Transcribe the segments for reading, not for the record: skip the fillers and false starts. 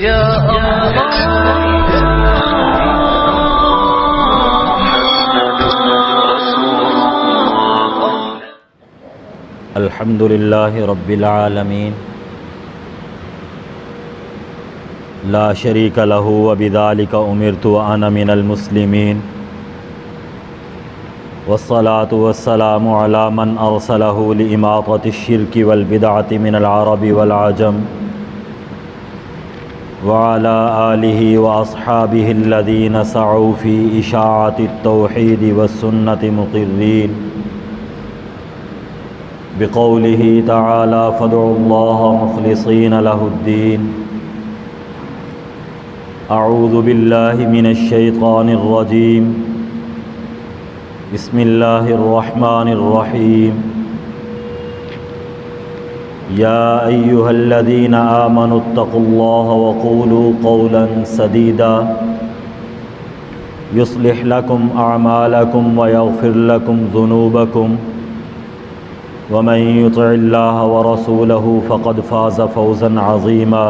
يا الحمد لله رب العالمين لا شريك له وبذلك أمرت وأنا من المسلمين والصلاة والسلام على من أرسله لإماطة الشرك والبدعة من العرب والعجم وعلى آله وأصحابه الذين سعوا في إشاعة التوحيد والسنة مقرين بقوله تعالى فادعوا الله مخلصين له الدين أعوذ بالله من الشيطان الرجيم بسم الله الرحمن الرحيم يا أيها الذين آمنوا اتقوا الله وقولوا قولا سديدا يصلح لكم أعمالكم ويغفر لكم ذنوبكم ومن يطع الله ورسوله فقد فاز فوزا عظيما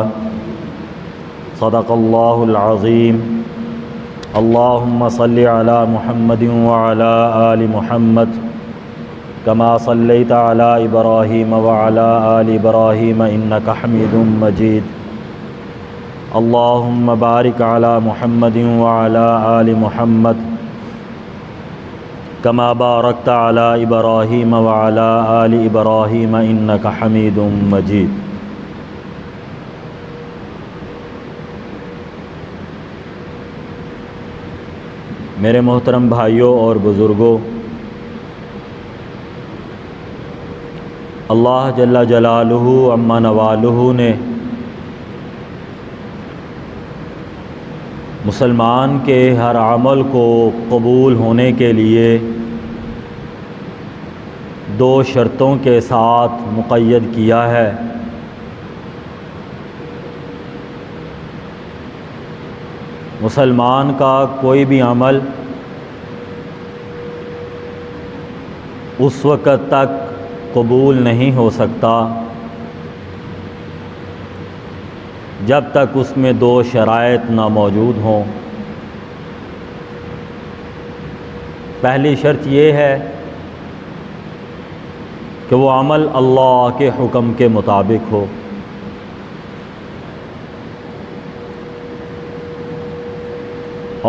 صدق الله العظيم اللهم صل على محمد وعلى آل محمد كما صليت على إبراهيم وعلى آل إبراهيم إنك حميد مجيد اللهم بارك على محمد وعلى آل محمد كما باركت على إبراهيم وعلى آل إبراهيم إنك حميد مجيد میرے محترم بھائیوں اور بزرگوں، اللہ جل جلالہ عما نوالہ نے مسلمان کے ہر عمل کو قبول ہونے کے لیے دو شرطوں کے ساتھ مقید کیا ہے۔ مسلمان کا کوئی بھی عمل اس وقت تک قبول نہیں ہو سکتا جب تک اس میں دو شرائط نہ موجود ہوں۔ پہلی شرط یہ ہے کہ وہ عمل اللہ کے حکم کے مطابق ہو،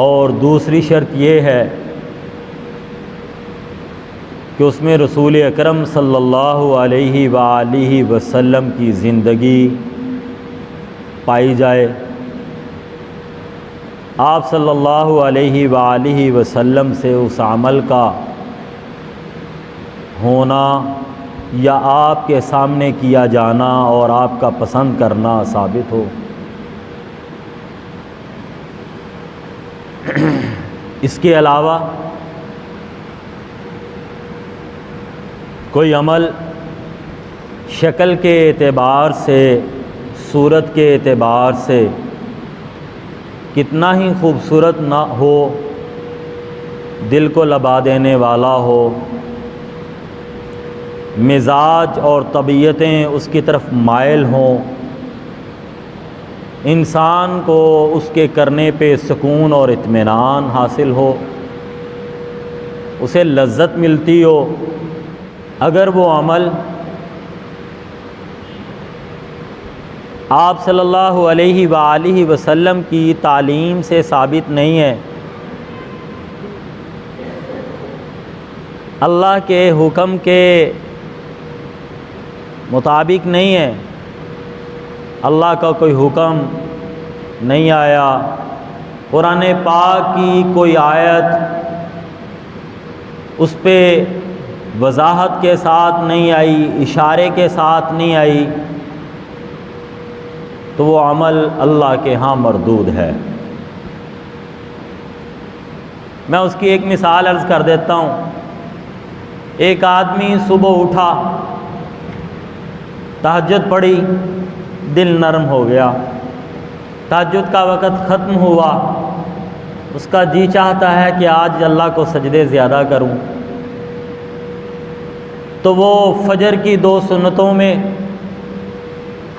اور دوسری شرط یہ ہے کہ اس میں رسول اکرم صلی اللہ علیہ وآلہ وسلم کی زندگی پائی جائے، آپ صلی اللہ علیہ وآلہ وسلم سے اس عمل کا ہونا یا آپ کے سامنے کیا جانا اور آپ کا پسند کرنا ثابت ہو۔ اس کے علاوہ کوئی عمل شکل کے اعتبار سے، صورت کے اعتبار سے کتنا ہی خوبصورت نہ ہو، دل کو لبا دینے والا ہو، مزاج اور طبیعتیں اس کی طرف مائل ہوں، انسان کو اس کے کرنے پہ سکون اور اطمینان حاصل ہو، اسے لذت ملتی ہو، اگر وہ عمل آپ صلی اللہ علیہ وآلہ وسلم کی تعلیم سے ثابت نہیں ہے، اللہ کے حکم کے مطابق نہیں ہے، اللہ کا کوئی حکم نہیں آیا، قرآن پاک کی کوئی آیت اس پہ وضاحت کے ساتھ نہیں آئی، اشارے کے ساتھ نہیں آئی، تو وہ عمل اللہ کے ہاں مردود ہے۔ میں اس کی ایک مثال عرض کر دیتا ہوں۔ ایک آدمی صبح اٹھا، تہجد پڑھی، دل نرم ہو گیا، تہجد کا وقت ختم ہوا، اس کا جی چاہتا ہے کہ آج اللہ کو سجدے زیادہ کروں، تو وہ فجر کی 2 سنتوں میں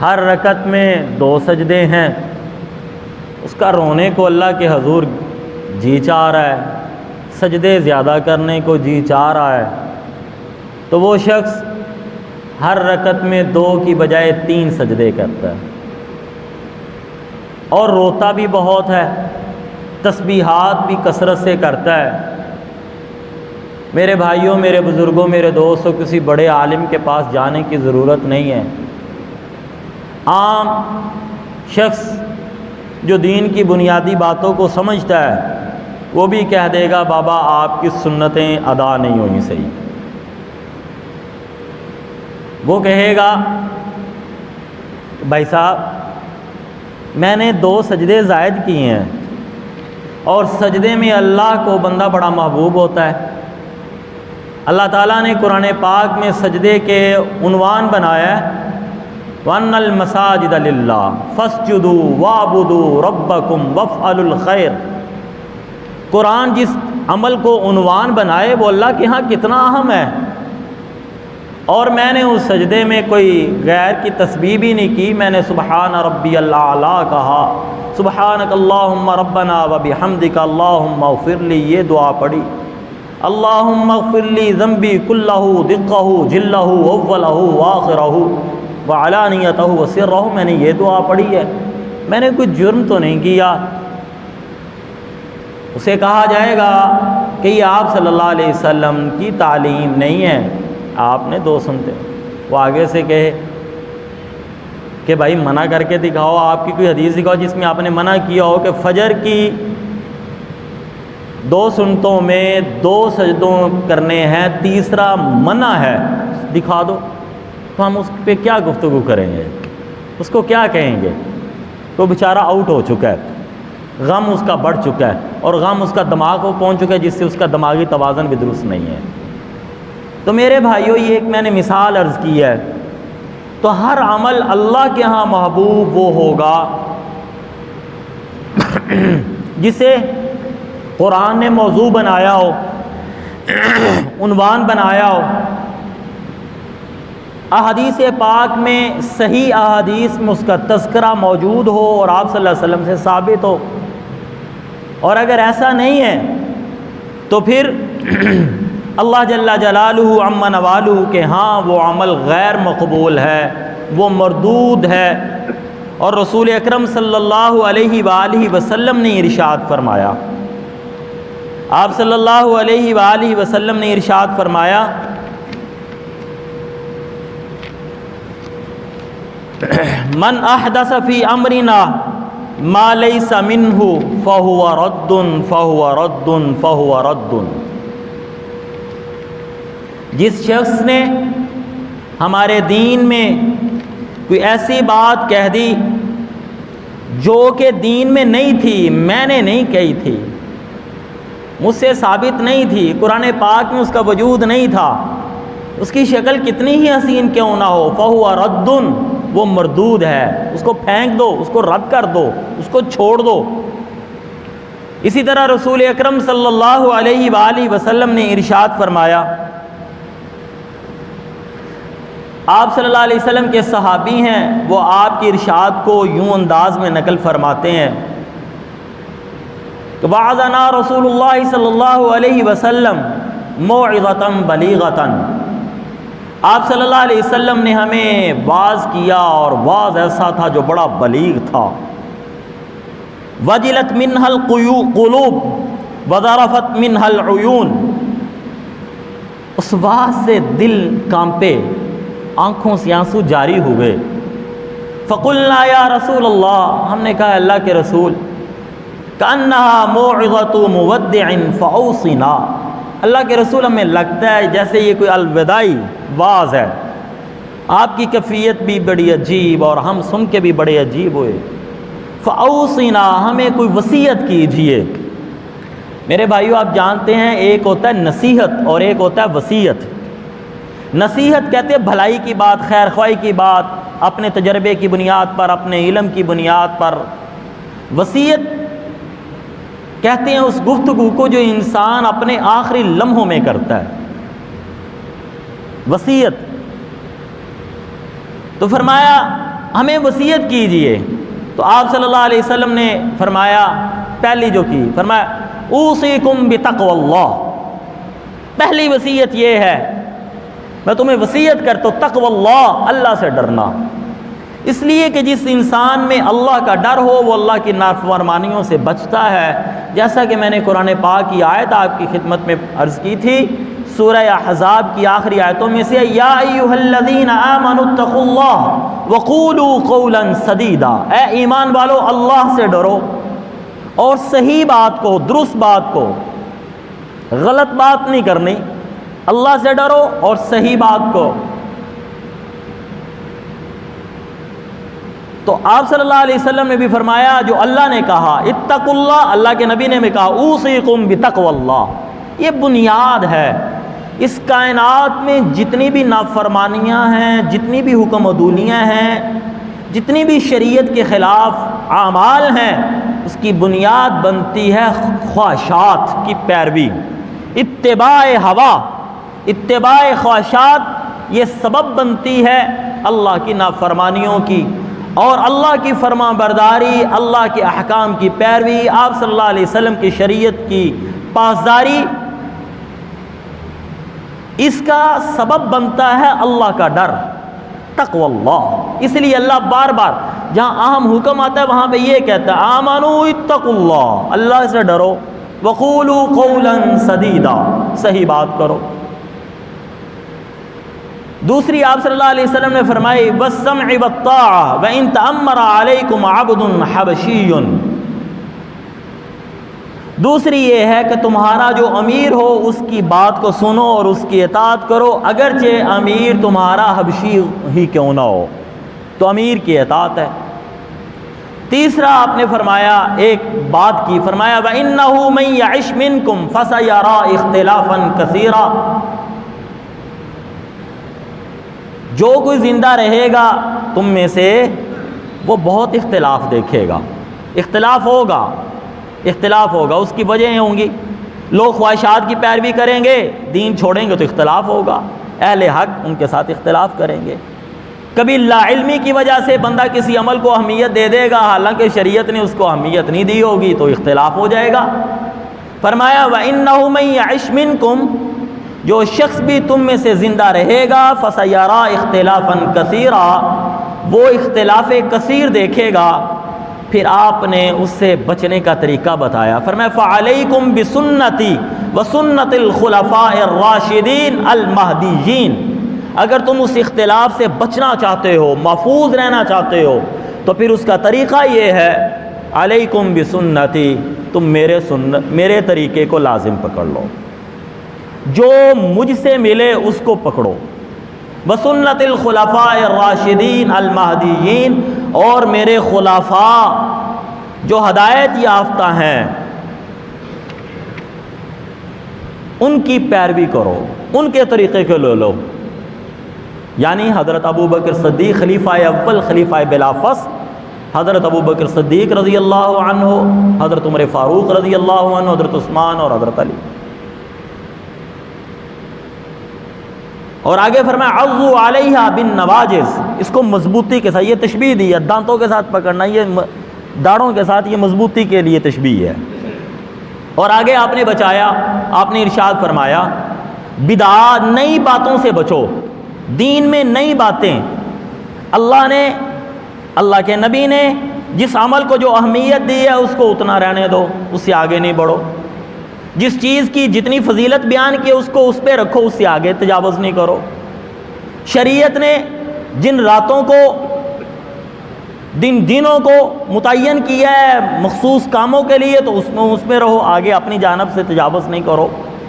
ہر رکعت میں 2 سجدے ہیں، اس کا رونے کو اللہ کے حضور جی چاہ رہا ہے، سجدے زیادہ کرنے کو جی چاہ رہا ہے، تو وہ شخص ہر رکعت میں 2 کی بجائے 3 سجدے کرتا ہے اور روتا بھی بہت ہے، تسبیحات بھی کثرت سے کرتا ہے۔ میرے بھائیوں، میرے بزرگوں، میرے دوستوں، کسی بڑے عالم کے پاس جانے کی ضرورت نہیں ہے۔ عام شخص جو دین کی بنیادی باتوں کو سمجھتا ہے وہ بھی کہہ دے گا بابا آپ کی سنتیں ادا نہیں ہوئی صحیح۔ وہ کہے گا بھائی صاحب میں نے 2 سجدے زائد کیے ہیں، اور سجدے میں اللہ کو بندہ بڑا محبوب ہوتا ہے۔ اللہ تعالیٰ نے قرآن پاک میں سجدے کے عنوان بنایا ہے وَأَنَّ الْمَسَاجِدَ لِلَّهِ فَاسْجُدُوا وَاعْبُدُوا رَبَّكُمْ وَافْعَلُوا الْخَيْرَ۔ قرآن جس عمل کو عنوان بنائے وہ اللہ کے ہاں کتنا اہم ہے، اور میں نے اس سجدے میں کوئی غیر کی تسبیح بھی نہیں کی، میں نے سبحان ربی الاعلیٰ کہا، سبحانک اللہم ربنا وبحمدک اللہم اغفر لی، یہ دعا پڑھی، اللہم اغفر لی ذنبی کلہ دقہ جلہ اولہ وآخرہ وعلانیتہ وسرہ، میں نے یہ دعا پڑھی ہے، میں نے کوئی جرم تو نہیں کیا۔ اسے کہا جائے گا کہ یہ آپ صلی اللہ علیہ وسلم کی تعلیم نہیں ہے، آپ نے 2 سنتے۔ وہ آگے سے کہے کہ بھائی منع کر کے دکھاؤ، آپ کی کوئی حدیث دکھاؤ جس میں آپ نے منع کیا ہو کہ فجر کی 2 سنتوں میں 2 سجدوں کرنے ہیں، تیسرا منع ہے، دکھا دو۔ تو ہم اس پہ کیا گفتگو کریں گے، اس کو کیا کہیں گے؟ تو بیچارہ آؤٹ ہو چکا ہے، غم اس کا بڑھ چکا ہے، اور غم اس کا دماغ کو پہنچ چکا ہے جس سے اس کا دماغی توازن بھی درست نہیں ہے۔ تو میرے بھائیوں، یہ ایک میں نے مثال عرض کی ہے۔ تو ہر عمل اللہ کے ہاں محبوب وہ ہوگا جسے قرآن نے موضوع بنایا ہو، عنوان بنایا ہو، احادیث پاک میں صحیح احادیث میں اس کا تذکرہ موجود ہو اور آپ صلی اللہ علیہ وسلم سے ثابت ہو۔ اور اگر ایسا نہیں ہے تو پھر اللہ جل جلالہ عما نوالہ کہ ہاں وہ عمل غیر مقبول ہے، وہ مردود ہے۔ اور رسول اکرم صلی اللہ علیہ وآلہ وسلم نے ارشاد فرمایا، آپ صلی اللہ علیہ وآلہ وسلم نے ارشاد فرمایا من احدث فی امرنا ما لیس منہ فہو رد فہو رد فہو رد۔ جس شخص نے ہمارے دین میں کوئی ایسی بات کہہ دی جو کہ دین میں نہیں تھی، میں نے نہیں کہی تھی، مجھ سے ثابت نہیں تھی، قرآن پاک میں اس کا وجود نہیں تھا، اس کی شکل کتنی ہی حسین کیوں نہ ہو، فہو رد، وہ مردود ہے، اس کو پھینک دو، اس کو رد کر دو، اس کو چھوڑ دو۔ اسی طرح رسول اکرم صلی اللہ علیہ وآلہ وسلم نے ارشاد فرمایا، آپ صلی اللہ علیہ وسلم کے صحابی ہیں، وہ آپ کے ارشاد کو یوں انداز میں نقل فرماتے ہیں کہ وعظنا رسول اللہ صلی اللہ علیہ وسلم موعظۃ بلیغۃ، آپ صلی اللہ علیہ وسلم نے ہمیں واعظ کیا، اور واعظ ایسا تھا جو بڑا بلیغ تھا، وجلت منها القلوب وذرفت منها العیون، اس واعظ سے دل کانپے، آنکھوں سے آنسو جاری ہوئے۔ فقلنا یا رسول اللہ، ہم نے کہا اللہ کے رسول، کأنها موعظۃ مودع فاوصنا، اللہ کے رسول ہمیں لگتا ہے جیسے یہ کوئی الوداعی واعظ ہے، آپ کی کیفیت بھی بڑی عجیب اور ہم سن کے بھی بڑے عجیب ہوئے، فاوصنا، ہمیں کوئی وصیت کیجیے۔ میرے بھائیو، آپ جانتے ہیں ایک ہوتا ہے نصیحت اور ایک ہوتا ہے وصیت۔ نصیحت کہتے ہیں بھلائی کی بات، خیر خواہی کی بات، اپنے تجربے کی بنیاد پر، اپنے علم کی بنیاد پر۔ وصیت کہتے ہیں اس گفتگو کو جو انسان اپنے آخری لمحوں میں کرتا ہے، وصیت۔ تو فرمایا ہمیں وصیت کیجئے، تو آپ صلی اللہ علیہ وسلم نے فرمایا، پہلی جو کی فرمایا اوصیکم بتقوی اللہ، پہلی وصیت یہ ہے میں تمہیں وصیت کرتا ہوں تقوی اللہ، اللہ سے ڈرنا، اس لیے کہ جس انسان میں اللہ کا ڈر ہو وہ اللہ کی نافرمانیوں سے بچتا ہے، جیسا کہ میں نے قرآن پاک کی آیت آپ کی خدمت میں عرض کی تھی، سورہ احزاب کی آخری آیتوں میں سے، یا ایھا الذین آمنوا اتقوا اللہ وقولوا قولا سدیدا، اے ایمان والو اللہ سے ڈرو اور صحیح بات کو، درست بات کو، غلط بات نہیں کرنی، اللہ سے ڈرو اور صحیح بات کو۔ تو آپ صلی اللہ علیہ وسلم نے بھی فرمایا جو اللہ نے کہا اتقوا اللہ، اللہ کے نبی نے بھی کہا اوصیکم بتقوی اللہ، یہ بنیاد ہے۔ اس کائنات میں جتنی بھی نافرمانیاں ہیں، جتنی بھی حکم عدولیاں ہیں، جتنی بھی شریعت کے خلاف اعمال ہیں، اس کی بنیاد بنتی ہے خواہشات کی پیروی، اتباع ہوا، اتباع خواہشات، یہ سبب بنتی ہے اللہ کی نافرمانیوں کی، اور اللہ کی فرما برداری، اللہ کے احکام کی پیروی، آپ صلی اللہ علیہ وسلم کی شریعت کی پاسداری، اس کا سبب بنتا ہے اللہ کا ڈر، تقوی اللہ۔ اس لیے اللہ بار بار جہاں اہم حکم آتا ہے وہاں پہ یہ کہتا ہے آمنوا اتقوا اللہ، اللہ سے ڈرو، وقولوا قولا سدیدا، صحیح بات کرو۔ دوسری آپ صلی اللہ علیہ وسلم نے فرمائی والسمع والطاعہ وان تأمر علیکم عبد حبشی، دوسری یہ ہے کہ تمہارا جو امیر ہو اس کی بات کو سنو اور اس کی اطاعت کرو، اگرچہ امیر تمہارا حبشی ہی کیوں نہ ہو، تو امیر کی اطاعت ہے۔ تیسرا آپ نے فرمایا ایک بات کی، فرمایا وَإِنَّهُ مَن يَعِشْ مِنكُمْ فَسَيَرَىٰ اخْتِلَافًا كَثِيرًا، جو کوئی زندہ رہے گا تم میں سے وہ بہت اختلاف دیکھے گا، اختلاف ہوگا، اختلاف ہوگا، اس کی وجہیں ہوں گی، لوگ خواہشات کی پیروی کریں گے، دین چھوڑیں گے تو اختلاف ہوگا، اہل حق ان کے ساتھ اختلاف کریں گے، کبھی لا علمی کی وجہ سے بندہ کسی عمل کو اہمیت دے دے گا حالانکہ شریعت نے اس کو اہمیت نہیں دی ہوگی تو اختلاف ہو جائے گا۔ فرمایا وَإِنَّهُ مَن يَعِشْ مِنكُمْ، جو شخص بھی تم میں سے زندہ رہے گا فَسَيَرَىٰ اخْتِلَافًا كَثِيرًا، وہ اختلاف کثیر دیکھے گا، پھر آپ نے اس سے بچنے کا طریقہ بتایا، فرمایا فَعَلَيْكُمْ بِسُنَّتِي وَسُنَّتِ الْخُلَفَاءِ الرَّاشِدِينَ الْمَهْدِيِّينَ، اگر تم اس اختلاف سے بچنا چاہتے ہو، محفوظ رہنا چاہتے ہو، تو پھر اس کا طریقہ یہ ہے علیکم بسنتی، تم میرے طریقے کو لازم پکڑ لو، جو مجھ سے ملے اس کو پکڑو، وسنت الخلفاء الراشدین المہدیین، اور میرے خلفاء جو ہدایت یافتہ ہیں ان کی پیروی کرو، ان کے طریقے کو لے لو، یعنی حضرت ابو بکر صدیق خلیفہ اول، خلیفہ بلا فصل، حضرت ابو بکر صدیق رضی اللہ عنہ، حضرت عمر فاروق رضی اللہ عنہ، حضرت عثمان اور حضرت علی۔ اور آگے فرمایا عضوا علیہا بالنواجذ، اس کو مضبوطی کے ساتھ، یہ تشبیہ دی ہے، دانتوں کے ساتھ پکڑنا، یہ داڑھوں کے ساتھ، یہ مضبوطی کے لیے تشبیہ ہے۔ اور آگے آپ نے بچایا، آپ نے ارشاد فرمایا بدعات، نئی باتوں سے بچو، دین میں نئی باتیں، اللہ نے، اللہ کے نبی نے جس عمل کو جو اہمیت دی ہے اس کو اتنا رہنے دو، اس سے آگے نہیں بڑھو، جس چیز کی جتنی فضیلت بیان کی اس کو اس پہ رکھو، اس سے آگے تجاوز نہیں کرو۔ شریعت نے جن راتوں کو، دنوں کو متعین کیا ہے مخصوص کاموں کے لیے تو اس میں رہو، آگے اپنی جانب سے تجاوز نہیں کرو۔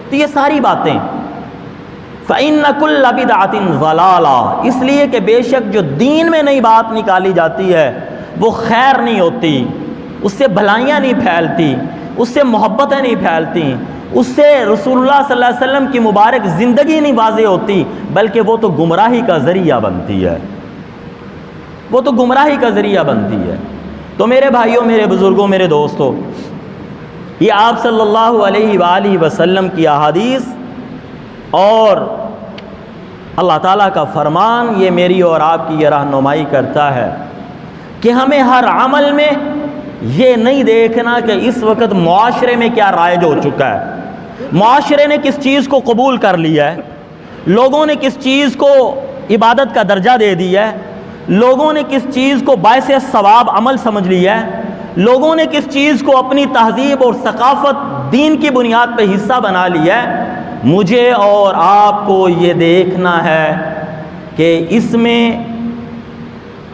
تو یہ ساری باتیں فَإِنَّ كُلَّ بِدْعَةٍ ضَلَالَةٍ، اس لیے کہ بے شک جو دین میں نئی بات نکالی جاتی ہے وہ خیر نہیں ہوتی، اس سے بھلائیاں نہیں پھیلتی، اس سے محبتیں نہیں پھیلتی، اس سے رسول اللہ صلی اللہ علیہ وسلم کی مبارک زندگی نہیں واضح ہوتی، بلکہ وہ تو گمراہی کا ذریعہ بنتی ہے، وہ تو گمراہی کا ذریعہ بنتی ہے۔ تو میرے بھائیوں، میرے بزرگوں، میرے دوستوں، یہ آپ صلی اللہ علیہ وآلہ وسلم کی احادیث اور اللہ تعالیٰ کا فرمان، یہ میری اور آپ کی یہ رہنمائی کرتا ہے کہ ہمیں ہر عمل میں یہ نہیں دیکھنا کہ اس وقت معاشرے میں کیا رائج ہو چکا ہے، معاشرے نے کس چیز کو قبول کر لیا ہے، لوگوں نے کس چیز کو عبادت کا درجہ دے دیا ہے، لوگوں نے کس چیز کو باعث ثواب عمل سمجھ لیا ہے، لوگوں نے کس چیز کو اپنی تہذیب اور ثقافت دین کی بنیاد پہ حصہ بنا لیا ہے۔ مجھے اور آپ کو یہ دیکھنا ہے کہ اس میں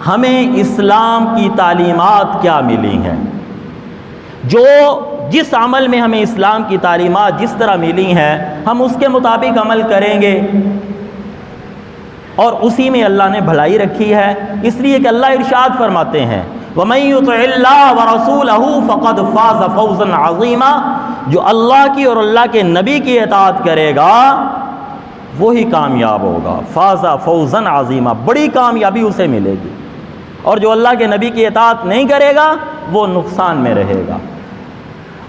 ہمیں اسلام کی تعلیمات کیا ملی ہیں، جس عمل میں ہمیں اسلام کی تعلیمات جس طرح ملی ہیں ہم اس کے مطابق عمل کریں گے، اور اسی میں اللہ نے بھلائی رکھی ہے۔ اس لیے کہ اللہ ارشاد فرماتے ہیں وَمَن يُطِعِ اللَّهَ وَرَسُولَهُ فَقَدْ فَازَ فَوْزًا عَظِيمًا، جو اللہ کی اور اللہ کے نبی کی اطاعت کرے گا وہی کامیاب ہوگا۔ فَازَ فَوْزًا عَظِيمًا، بڑی کامیابی اسے ملے گی، اور جو اللہ کے نبی کی اطاعت نہیں کرے گا وہ نقصان میں رہے گا۔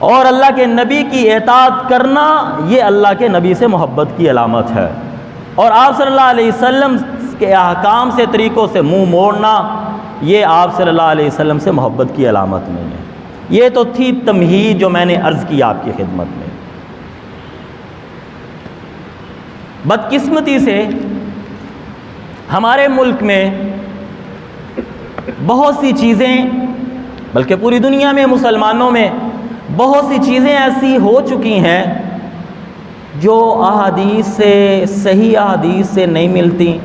اور اللہ کے نبی کی اطاعت کرنا یہ اللہ کے نبی سے محبت کی علامت ہے، اور آپ صلی اللہ علیہ وسلم کے احکام سے طریقوں سے منہ موڑنا یہ آپ صلی اللہ علیہ وسلم سے محبت کی علامت نہیں ہے۔ یہ تو تھی تمہید جو میں نے عرض کی آپ کی خدمت میں۔ بدقسمتی سے ہمارے ملک میں بہت سی چیزیں، بلکہ پوری دنیا میں مسلمانوں میں بہت سی چیزیں ایسی ہو چکی ہیں جو احادیث سے، صحیح احادیث سے نہیں ملتی،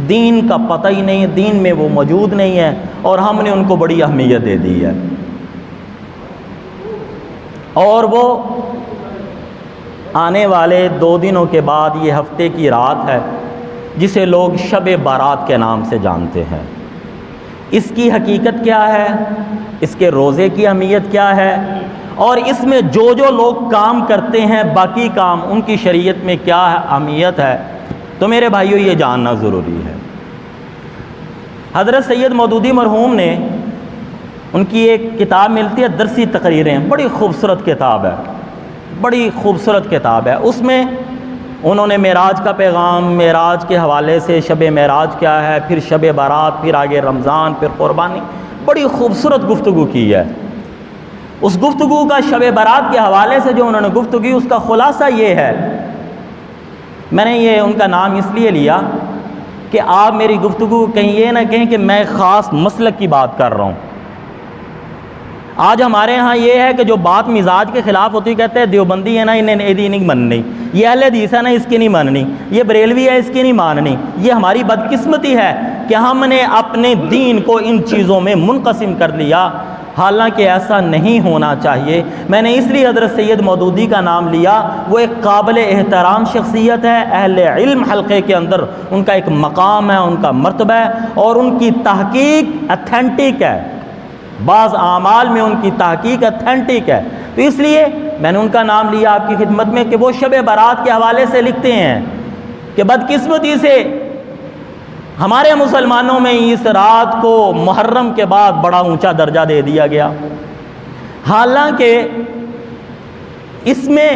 دین کا پتہ ہی نہیں، دین میں وہ موجود نہیں ہے، اور ہم نے ان کو بڑی اہمیت دے دی ہے۔ اور وہ آنے والے 2 دنوں کے بعد یہ ہفتے کی رات ہے جسے لوگ شب بارات کے نام سے جانتے ہیں۔ اس کی حقیقت کیا ہے، اس کے روزے کی اہمیت کیا ہے، اور اس میں جو لوگ کام کرتے ہیں باقی کام ان کی شریعت میں کیا اہمیت ہے، تو میرے بھائیوں یہ جاننا ضروری ہے۔ حضرت سید مودودی مرحوم نے، ان کی ایک کتاب ملتی ہے درسی تقریریں، بڑی خوبصورت کتاب ہے، بڑی خوبصورت کتاب ہے۔ اس میں انہوں نے معراج کا پیغام، معراج کے حوالے سے شب معراج کیا ہے، پھر شب بارات، پھر آگے رمضان، پھر قربانی، بڑی خوبصورت گفتگو کی ہے۔ اس گفتگو کا شب بارات کے حوالے سے جو انہوں نے گفتگو کی، اس کا خلاصہ یہ ہے، میں نے یہ ان کا نام اس لیے لیا کہ آپ میری گفتگو کہیں یہ نہ کہیں کہ میں خاص مسلک کی بات کر رہا ہوں۔ آج ہمارے ہاں یہ ہے کہ جو بات مزاج کے خلاف ہوتی ہے کہتے ہیں دیوبندی ہے نا انہیں ایدی نہیں مننی، یہ اہل حدیث ہے نا اس کی نہیں ماننی، یہ بریلوی ہے اس کی نہیں ماننی۔ یہ ہماری بدقسمتی ہے کہ ہم نے اپنے دین کو ان چیزوں میں منقسم کر لیا، حالانکہ ایسا نہیں ہونا چاہیے۔ میں نے اس لیے حضرت سید مودودی کا نام لیا، وہ ایک قابل احترام شخصیت ہے، اہل علم حلقے کے اندر ان کا ایک مقام ہے، ان کا مرتبہ ہے، اور ان کی تحقیق اتھینٹک ہے، بعض اعمال میں ان کی تحقیق اتھینٹک ہے۔ تو اس لیے میں نے ان کا نام لیا آپ کی خدمت میں کہ وہ شب بارات کے حوالے سے لکھتے ہیں کہ بدقسمتی سے ہمارے مسلمانوں میں اس رات کو محرم کے بعد بڑا اونچا درجہ دے دیا گیا، حالانکہ اس میں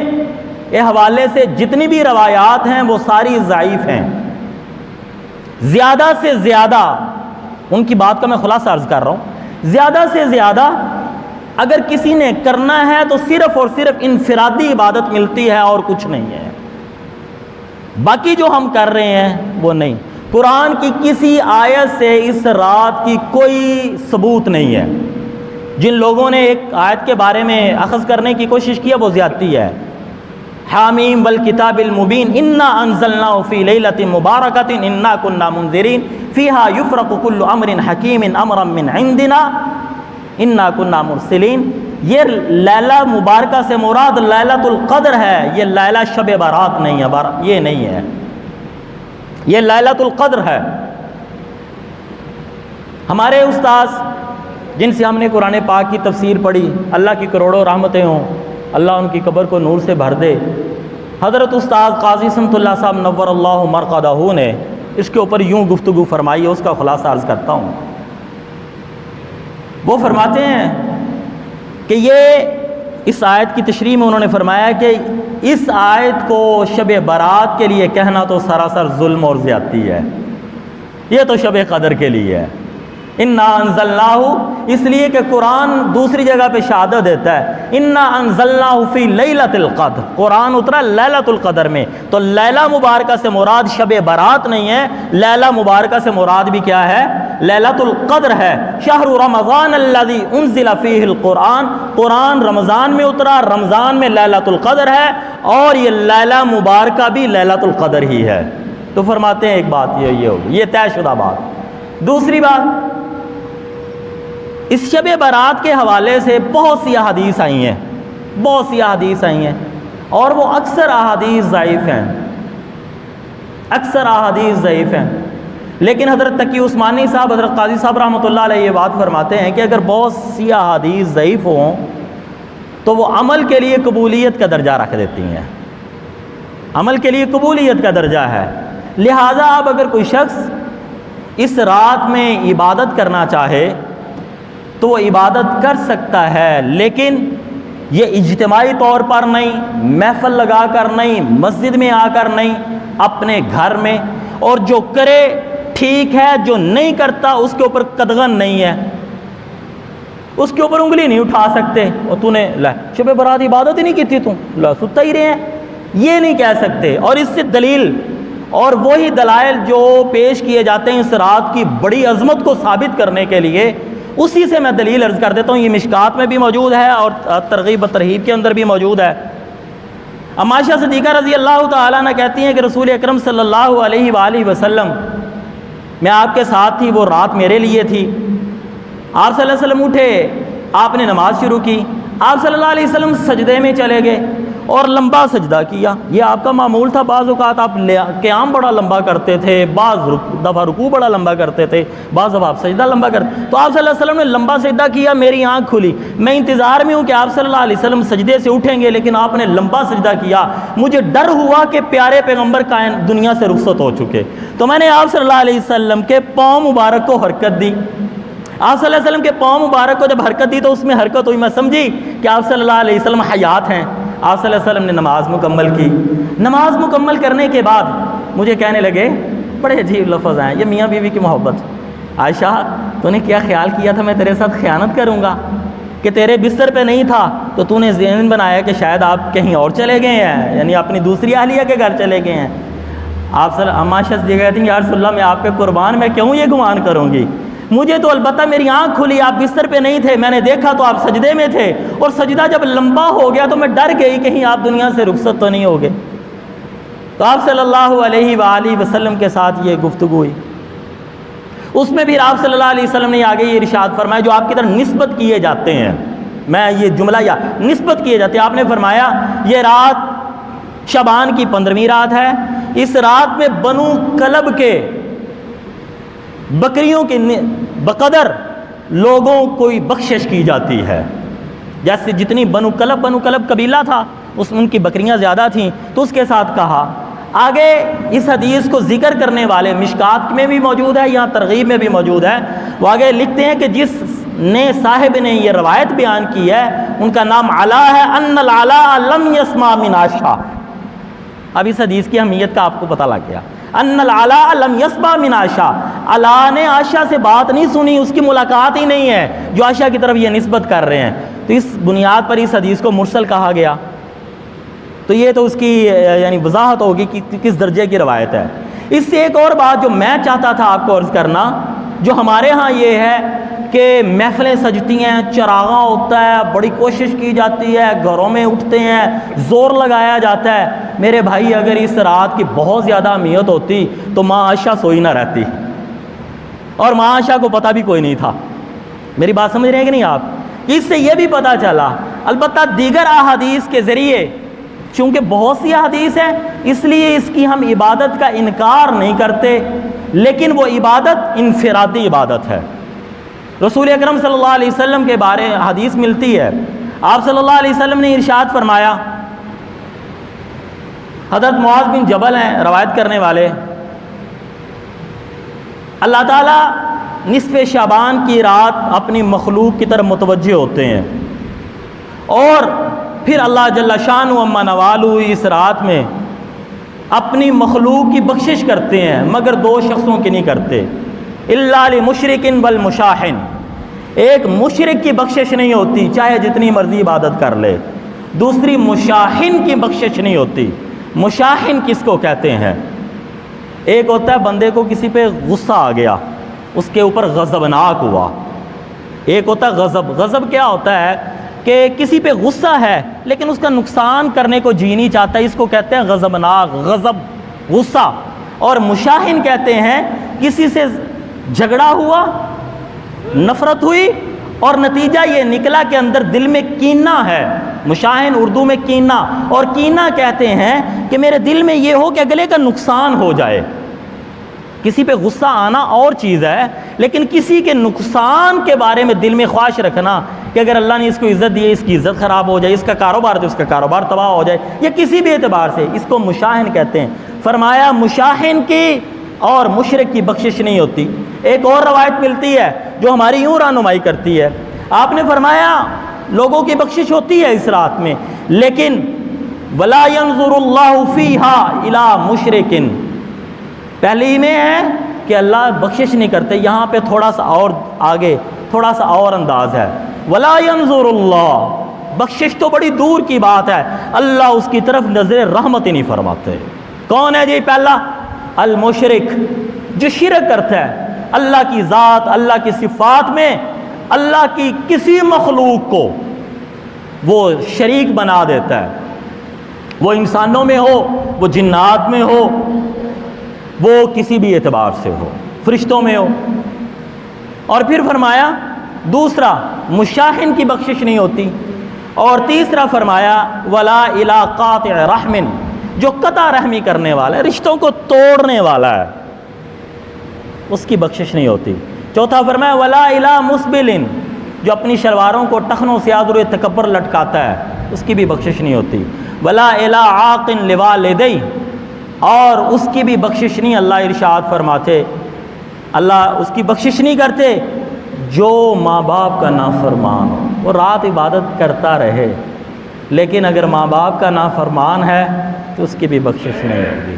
یہ حوالے سے جتنی بھی روایات ہیں وہ ساری ضعیف ہیں۔ زیادہ سے زیادہ ان کی بات کا میں خلاصہ عرض کر رہا ہوں، زیادہ سے زیادہ اگر کسی نے کرنا ہے تو صرف اور صرف انفرادی عبادت ملتی ہے اور کچھ نہیں ہے، باقی جو ہم کر رہے ہیں وہ نہیں۔ قرآن کی کسی آیت سے اس رات کی کوئی ثبوت نہیں ہے۔ جن لوگوں نے ایک آیت کے بارے میں اخذ کرنے کی کوشش کی ہے وہ زیادتی ہے۔ حامیم والکتاب المبین انا انزلناہ فی لیلۃ مبارکۃ انا کنا منذرین فیہا یفرق کل امر حکیم امرا من عندنا انا کنا مرسلین۔ یہ لیلہ مبارکہ سے مراد لیلۃ القدر ہے، یہ لیلہ شب بارات نہیں ہے، یہ نہیں ہے، یہ لیلۃ القدر ہے۔ ہمارے استاذ جن سے ہم نے قرآن پاک کی تفسیر پڑھی، اللہ کی کروڑوں رحمتیں ہوں، اللہ ان کی قبر کو نور سے بھر دے، حضرت استاذ قاضی سمت اللہ صاحب نور اللہ مرقدہ نے اس کے اوپر یوں گفتگو فرمائی ہے، اس کا خلاصہ عرض کرتا ہوں۔ وہ فرماتے ہیں کہ یہ اس آیت کی تشریح میں انہوں نے فرمایا کہ اس آیت کو شب بارات کے لیے کہنا تو سراسر ظلم اور زیادتی ہے، یہ تو شب قدر کے لیے ہے۔ انا انزلناہ، اس لیے کہ قرآن دوسری جگہ پہ شہادت دیتا ہے انا انزلناہ فی لیلۃ القدر، قرآن اترا لیلۃ القدر میں، تو لیلہ مبارکہ سے مراد شب برات نہیں ہے، لیلہ مبارکہ سے مراد بھی کیا ہے؟ لیلۃ القدر ہے۔ شہر رمضان الذی انزل فیہ القرآن، قرآن رمضان میں اترا، رمضان میں لیلۃ القدر ہے، اور یہ لیلہ مبارکہ بھی لیلۃ القدر ہی ہے۔ تو فرماتے ہیں ایک بات یہ ہوگی، یہ طے شدہ بات۔ دوسری بات، اس شب برات کے حوالے سے بہت سی احادیث آئی ہیں، بہت سی احادیث آئی ہیں، اور وہ اکثر احادیث ضعیف ہیں، اکثر احادیث ضعیف ہیں، لیکن حضرت تقی عثمانی صاحب، حضرت قاضی صاحب رحمۃ اللہ علیہ یہ بات فرماتے ہیں کہ اگر بہت سی احادیث ضعیف ہوں تو وہ عمل کے لیے قبولیت کا درجہ رکھ دیتی ہیں، عمل کے لیے قبولیت کا درجہ ہے۔ لہٰذا اب اگر کوئی شخص اس رات میں عبادت کرنا چاہے تو وہ عبادت کر سکتا ہے، لیکن یہ اجتماعی طور پر نہیں، محفل لگا کر نہیں، مسجد میں آ کر نہیں، اپنے گھر میں، اور جو کرے ٹھیک ہے، جو نہیں کرتا اس کے اوپر قدغن نہیں ہے، اس کے اوپر انگلی نہیں اٹھا سکتے، اور تو نے شب برات عبادت ہی نہیں کی تھی، تو ستا ہی رہے ہیں، یہ نہیں کہہ سکتے۔ اور اس سے دلیل اور وہی دلائل جو پیش کیے جاتے ہیں اس رات کی بڑی عظمت کو ثابت کرنے کے لیے، اسی سے میں دلیل عرض کر دیتا ہوں۔ یہ مشکات میں بھی موجود ہے اور ترغیب و ترہیب کے اندر بھی موجود ہے۔ اما عائشہ صدیقہ رضی اللہ تعالیٰ عنہ کہتی ہیں کہ رسول اکرم صلی اللہ علیہ وآلہ وسلم، میں آپ کے ساتھ تھی، وہ رات میرے لیے تھی۔ آپ صلی اللہ علیہ وسلم اٹھے، آپ نے نماز شروع کی، آپ صلی اللہ علیہ وسلم سجدے میں چلے گئے اور لمبا سجدہ کیا، یہ آپ کا معمول تھا۔ بعض اوقات آپ قیام بڑا لمبا کرتے تھے، بعض دفعہ رکوع بڑا لمبا کرتے تھے، بعض دفعہ آپ سجدہ لمبا کرتے، تو آپ صلی اللہ علیہ وسلم نے لمبا سجدہ کیا، میری آنکھ کھلی، میں انتظار میں ہوں کہ آپ صلی اللہ علیہ وسلم سجدے سے اٹھیں گے، لیکن آپ نے لمبا سجدہ کیا، مجھے ڈر ہوا کہ پیارے پیغمبر دنیا سے رخصت ہو چکے، تو میں نے آپ صلی اللہ علیہ وسلم کے پاؤں مبارک کو حرکت دی۔ آپ صلی اللہ علیہ وسلم کے پاؤں مبارک کو جب حرکت دی تو اس میں حرکت ہوئی، میں سمجھی کہ آپ صلی اللہ علیہ وسلم حیات ہیں۔ آپ صلی اللہ علیہ وسلم نے نماز مکمل کی۔ نماز مکمل کرنے کے بعد مجھے کہنے لگے، بڑے عجیب لفظ ہیں، یہ میاں بیوی کی محبت، عائشہ تو نے کیا خیال کیا تھا میں تیرے ساتھ خیانت کروں گا، کہ تیرے بستر پہ نہیں تھا تو تو نے ذہن بنایا کہ شاید آپ کہیں اور چلے گئے ہیں، یعنی اپنی دوسری اہلیہ کے گھر چلے گئے ہیں۔ آپ اما عائشہ یہ کہتی ہیں، یا رسول اللہ میں آپ پہ قربان، میں کیوں یہ گمان کروں گی، مجھے تو البتہ میری آنکھ کھلی، آپ بستر پہ نہیں تھے، میں نے دیکھا تو آپ سجدے میں تھے، اور سجدہ جب لمبا ہو گیا تو میں ڈر گئی کہیں آپ دنیا سے رخصت تو نہیں ہوگے۔ تو آپ صلی اللہ علیہ وآلہ وسلم کے ساتھ یہ گفتگو ہوئی، اس میں بھی آپ صلی اللہ علیہ وسلم نے آگے یہ ارشاد فرمایا جو آپ کی طرف نسبت کیے جاتے ہیں، میں یہ جملہ یا نسبت کیے جاتے ہیں، آپ نے فرمایا یہ رات شعبان کی 15ویں رات ہے، اس رات میں بنو کلب کے بکریوں کے بقدر لوگوں کو بخشش کی جاتی ہے، جیسے جتنی بنو کلب قبیلہ تھا ان کی بکریاں زیادہ تھیں، تو اس کے ساتھ کہا۔ آگے اس حدیث کو ذکر کرنے والے مشکات میں بھی موجود ہے، یہاں ترغیب میں بھی موجود ہے، وہ آگے لکھتے ہیں کہ جس نے صاحب نے یہ روایت بیان کی ہے ان کا نام علا ہے، ان العلا لم یسمع من عائشہ۔ اب اس حدیث کی اہمیت کا آپ کو پتہ لگ گیا، ان العلا لم یسمع من عائشہ، علا نے عائشہ سے بات نہیں سنی، اس کی ملاقات ہی نہیں ہے جو عائشہ کی طرف یہ نسبت کر رہے ہیں، تو اس بنیاد پر اس حدیث کو مرسل کہا گیا۔ تو یہ تو اس کی یعنی وضاحت ہوگی کہ کس درجے کی روایت ہے۔ اس سے ایک اور بات جو میں چاہتا تھا آپ کو عرض کرنا، جو ہمارے ہاں یہ ہے کہ محفلیں سجتی ہیں، چراغاں ہوتا ہے، بڑی کوشش کی جاتی ہے، گھروں میں اٹھتے ہیں، زور لگایا جاتا ہے۔ میرے بھائی اگر اس رات کی بہت زیادہ اہمیت ہوتی تو ماں عائشہ سوئی نہ رہتی، اور ماں عائشہ کو پتہ بھی کوئی نہیں تھا۔ میری بات سمجھ رہے ہیں کہ نہیں آپ؟ اس سے یہ بھی پتہ چلا، البتہ دیگر احادیث کے ذریعے چونکہ بہت سی احادیث ہیں اس لیے اس کی ہم عبادت کا انکار نہیں کرتے، لیکن وہ عبادت انفرادی عبادت ہے۔ رسول اکرم صلی اللہ علیہ وسلم کے بارے حدیث ملتی ہے، آپ صلی اللہ علیہ وسلم نے ارشاد فرمایا، حضرت معاذ بن جبل ہیں روایت کرنے والے، اللہ تعالیٰ نصف شعبان کی رات اپنی مخلوق کی طرف متوجہ ہوتے ہیں، اور پھر اللہ جل شان و اما نوالو اس رات میں اپنی مخلوق کی بخشش کرتے ہیں، مگر دو شخصوں کی نہیں کرتے۔ الا لمشرک والمشاحن، ایک مشرک کی بخشش نہیں ہوتی چاہے جتنی مرضی عبادت کر لے، دوسری مشاحن کی بخشش نہیں ہوتی۔ مشاحن کس کو کہتے ہیں؟ ایک ہوتا ہے بندے کو کسی پہ غصہ آ گیا، اس کے اوپر غضبناک ہوا، ایک ہوتا ہے غضب۔ غضب کیا ہوتا ہے کہ کسی پہ غصہ ہے لیکن اس کا نقصان کرنے کو جی نہیں چاہتا، اس کو کہتے ہیں غضبناک، غضب، غصہ۔ اور مشاحن کہتے ہیں کسی سے جھگڑا ہوا، نفرت ہوئی اور نتیجہ یہ نکلا کہ اندر دل میں کینہ ہے۔ مشاحن اردو میں کینہ، اور کینہ کہتے ہیں کہ میرے دل میں یہ ہو کہ اگلے کا نقصان ہو جائے۔ کسی پہ غصہ آنا اور چیز ہے، لیکن کسی کے نقصان کے بارے میں دل میں خواہش رکھنا کہ اگر اللہ نے اس کو عزت دی ہے اس کی عزت خراب ہو جائے، اس کا کاروبار تو اس کا کاروبار تباہ ہو جائے، یا کسی بھی اعتبار سے، اس کو مشاحن کہتے ہیں۔ فرمایا مشاحن کی اور مشرک کی بخشش نہیں ہوتی۔ ایک اور روایت ملتی ہے جو ہماری یوں رہنمائی کرتی ہے، آپ نے فرمایا لوگوں کی بخشش ہوتی ہے اس رات میں، لیکن ولا ينظر اللہ فیہا الی مشرک، پہلی میں ہے کہ اللہ بخشش نہیں کرتے، یہاں پہ تھوڑا سا اور آگے تھوڑا سا اور انداز ہے، ولا ينظر اللہ، بخشش تو بڑی دور کی بات ہے، اللہ اس کی طرف نظر رحمت ہی نہیں فرماتے۔ کون ہے جی؟ پہلا المشرک، جو شرک کرتا ہے اللہ کی ذات، اللہ کی صفات میں اللہ کی کسی مخلوق کو وہ شریک بنا دیتا ہے، وہ انسانوں میں ہو، وہ جنات میں ہو، وہ کسی بھی اعتبار سے ہو، فرشتوں میں ہو۔ اور پھر فرمایا دوسرا مشاحن کی بخشش نہیں ہوتی، اور تیسرا فرمایا ولا الی قاطع رحم، جو قطع رحمی کرنے والا ہے، رشتوں کو توڑنے والا ہے، اس کی بخشش نہیں ہوتی۔ چوتھا فرمایا ولا الی مسبل، جو اپنی شلواروں کو ٹخنوں سے آزر تکبر لٹکاتا ہے، اس کی بھی بخشش نہیں ہوتی۔ ولا الی عاق لوالدی، اور اس کی بھی بخشش نہیں، اللہ ارشاد فرماتے، اللہ اس کی بخشش نہیں کرتے جو ماں باپ کا نافرمان ہو۔ وہ رات عبادت کرتا رہے لیکن اگر ماں باپ کا نافرمان ہے تو اس کی بھی بخشش نہیں ہوگی۔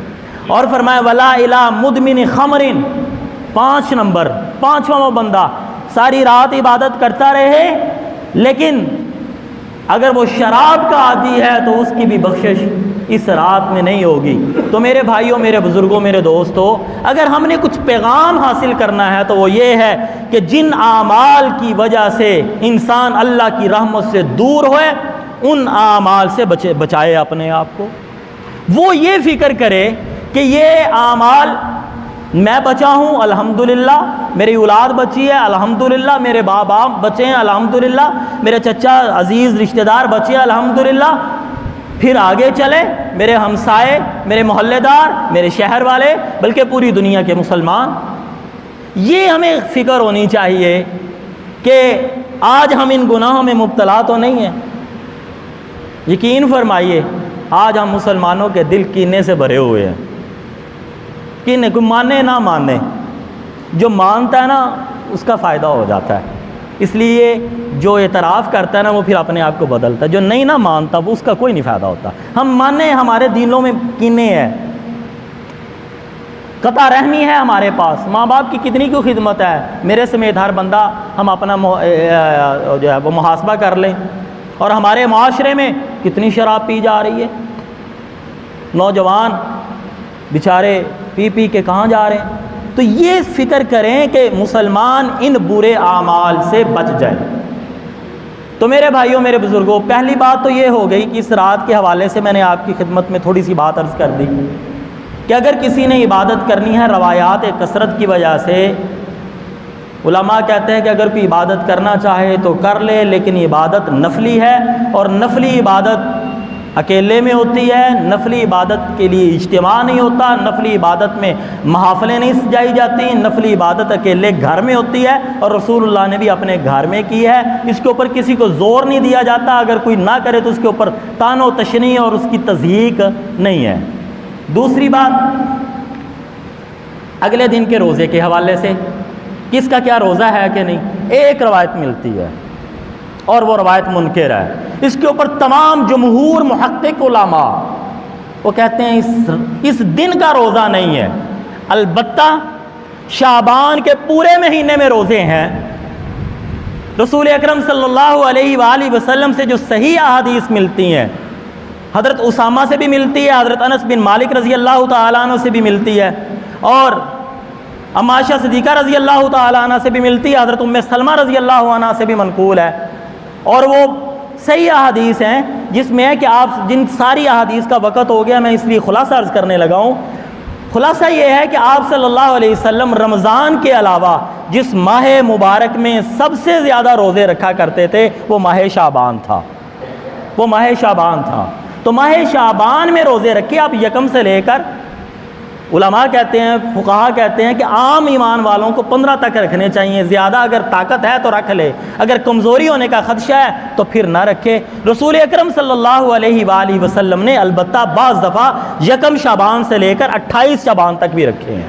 اور فرمایا ولا الی مدمن خمر، 5 نمبر، 5واں وہ بندہ ساری رات عبادت کرتا رہے لیکن اگر وہ شراب کا عادی ہے تو اس کی بھی بخشش اس رات میں نہیں ہوگی۔ تو میرے بھائیوں، میرے بزرگوں، میرے دوستوں، اگر ہم نے کچھ پیغام حاصل کرنا ہے تو وہ یہ ہے کہ جن اعمال کی وجہ سے انسان اللہ کی رحمت سے دور ہوئے، ان اعمال سے بچائے اپنے آپ کو۔ وہ یہ فکر کرے کہ یہ اعمال میں بچا ہوں الحمدللہ، میری اولاد بچی ہے الحمدللہ، میرے باپ بچے ہیں الحمدللہ، میرے چچا عزیز رشتہ دار بچے ہیں الحمدللہ، پھر آگے چلے میرے ہمسائے، میرے محلے دار، میرے شہر والے، بلکہ پوری دنیا کے مسلمان۔ یہ ہمیں فکر ہونی چاہیے کہ آج ہم ان گناہوں میں مبتلا تو نہیں ہیں۔ یقین فرمائیے آج ہم مسلمانوں کے دل کینے سے بھرے ہوئے ہیں، کینے، کوئی مانے نہ مانے، جو مانتا ہے نا اس کا فائدہ ہو جاتا ہے، اس لیے جو اعتراف کرتا ہے نا وہ پھر اپنے آپ کو بدلتا ہے، جو نہیں نہ مانتا وہ اس کا کوئی نہیں فائدہ ہوتا۔ ہم مانے، ہمارے دلوں میں کینے ہیں، قطع رحمی ہے ہمارے پاس، ماں باپ کی کتنی کو خدمت ہے، میرے سمیت ہر بندہ ہم اپنا جو ہے وہ محاسبہ کر لیں، اور ہمارے معاشرے میں کتنی شراب پی جا رہی ہے، نوجوان بیچارے پی پی کے کہاں جا رہے ہیں۔ تو یہ فکر کریں کہ مسلمان ان برے اعمال سے بچ جائیں۔ تو میرے بھائیوں، میرے بزرگوں، پہلی بات تو یہ ہو گئی کہ اس رات کے حوالے سے میں نے آپ کی خدمت میں تھوڑی سی بات عرض کر دی کہ اگر کسی نے عبادت کرنی ہے روایات کثرت کی وجہ سے، علماء کہتے ہیں کہ اگر کوئی عبادت کرنا چاہے تو کر لے، لیکن عبادت نفلی ہے، اور نفلی عبادت اکیلے میں ہوتی ہے، نفلی عبادت کے لیے اجتماع نہیں ہوتا، نفلی عبادت میں محافلیں نہیں سجائی جاتی، نفلی عبادت اکیلے گھر میں ہوتی ہے، اور رسول اللہ نے بھی اپنے گھر میں کی ہے، اس کے اوپر کسی کو زور نہیں دیا جاتا، اگر کوئی نہ کرے تو اس کے اوپر طعن و تشنیع اور اس کی تضحیق نہیں ہے۔ دوسری بات، اگلے دن کے روزے کے حوالے سے کس کا کیا روزہ ہے کہ نہیں، ایک روایت ملتی ہے اور وہ روایت منکر ہے، اس کے اوپر تمام جمہور محقق علماء وہ کہتے ہیں اس دن کا روزہ نہیں ہے، البتہ شعبان کے پورے مہینے میں روزے ہیں۔ رسول اکرم صلی اللہ علیہ وآلہ وسلم سے جو صحیح احادیث ملتی ہیں، حضرت اسامہ سے بھی ملتی ہے، حضرت انس بن مالک رضی اللہ تعالیٰ عنہ سے بھی ملتی ہے، اور اما عائشہ صدیقہ رضی اللہ تعالیٰ عنہ سے بھی ملتی ہے، حضرت ام سلمہ رضی اللہ عنہ سے بھی منقول ہے، اور وہ صحیح احادیث ہیں جس میں ہے کہ آپ جن ساری احادیث کا وقت ہو گیا، میں اس لیے خلاصہ عرض کرنے لگا ہوں۔ خلاصہ یہ ہے کہ آپ صلی اللہ علیہ وسلم رمضان کے علاوہ جس ماہ مبارک میں سب سے زیادہ روزے رکھا کرتے تھے وہ ماہ شعبان تھا، وہ ماہ شعبان تھا۔ تو ماہ شعبان میں روزے رکھے آپ یکم سے لے کر، علماء کہتے ہیں، فقہا کہتے ہیں کہ عام ایمان والوں کو 15 تک رکھنے چاہیے، زیادہ اگر طاقت ہے تو رکھ لے، اگر کمزوری ہونے کا خدشہ ہے تو پھر نہ رکھے۔ رسول اکرم صلی اللہ علیہ وآلہ وسلم نے البتہ بعض دفعہ یکم شعبان سے لے کر 28 شعبان تک بھی رکھے ہیں۔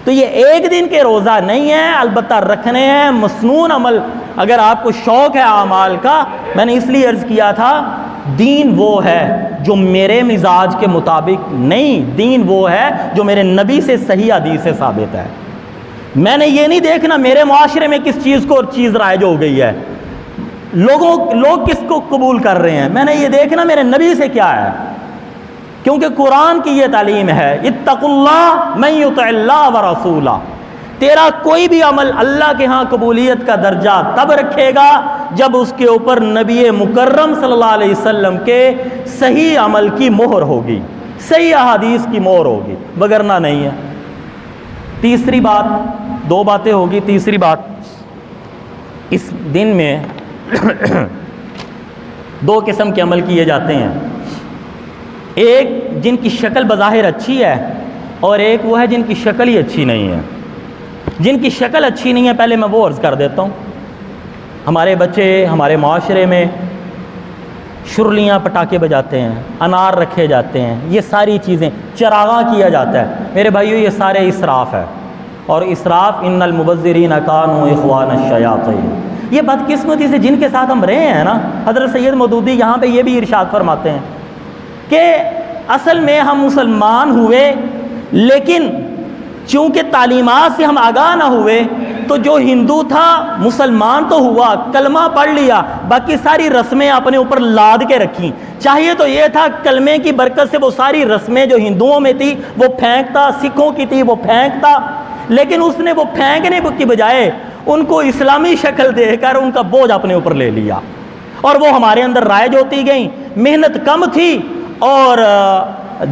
تو یہ ایک دن کے روزہ نہیں ہے، البتہ رکھنے ہیں، مسنون عمل۔ اگر آپ کو شوق ہے اعمال کا، میں نے اس لیے عرض کیا تھا، دین وہ ہے جو میرے مزاج کے مطابق نہیں، دین وہ ہے جو میرے نبی سے صحیح حدیث سے ثابت ہے۔ میں نے یہ نہیں دیکھنا میرے معاشرے میں کس چیز کو چیز رائج ہو گئی ہے، لوگ کس کو قبول کر رہے ہیں، میں نے یہ دیکھنا میرے نبی سے کیا ہے، کیونکہ قرآن کی یہ تعلیم ہے، اتقوا اللہ من یطع اللہ ورسولہ۔ تیرا کوئی بھی عمل اللہ کے ہاں قبولیت کا درجہ تب رکھے گا جب اس کے اوپر نبی مکرم صلی اللہ علیہ وسلم کے صحیح عمل کی مہر ہوگی، صحیح احادیث کی مہر ہوگی، وگرنہ نہیں ہے۔ تیسری بات، دو باتیں ہوگی، تیسری بات، اس دن میں دو قسم کے عمل کیے جاتے ہیں، ایک جن کی شکل بظاہر اچھی ہے، اور ایک وہ ہے جن کی شکل ہی اچھی نہیں ہے۔ جن کی شکل اچھی نہیں ہے پہلے میں وہ عرض کر دیتا ہوں۔ ہمارے بچے ہمارے معاشرے میں شرلیاں پٹاخے بجاتے ہیں، انار رکھے جاتے ہیں، یہ ساری چیزیں، چراغاں کیا جاتا ہے، میرے بھائیو یہ سارے اسراف ہے، اور اسراف ان المبذرین کانوا اخوان الشیاطین۔ یہ بدقسمتی سے جن کے ساتھ ہم رہے ہیں نا، حضرت سید مودودی یہاں پہ یہ بھی ارشاد فرماتے ہیں کہ اصل میں ہم مسلمان ہوئے، لیکن چونکہ تعلیمات سے ہم آگاہ نہ ہوئے تو جو ہندو تھا مسلمان تو ہوا، کلمہ پڑھ لیا، باقی ساری رسمیں اپنے اوپر لاد کے رکھیں۔ چاہیے تو یہ تھا کلمے کی برکت سے وہ ساری رسمیں جو ہندوؤں میں تھی وہ پھینکتا، سکھوں کی تھی وہ پھینکتا، لیکن اس نے وہ پھینکنے کی بجائے ان کو اسلامی شکل دے کر ان کا بوجھ اپنے اوپر لے لیا، اور وہ ہمارے اندر رائج ہوتی گئیں۔ محنت کم تھی اور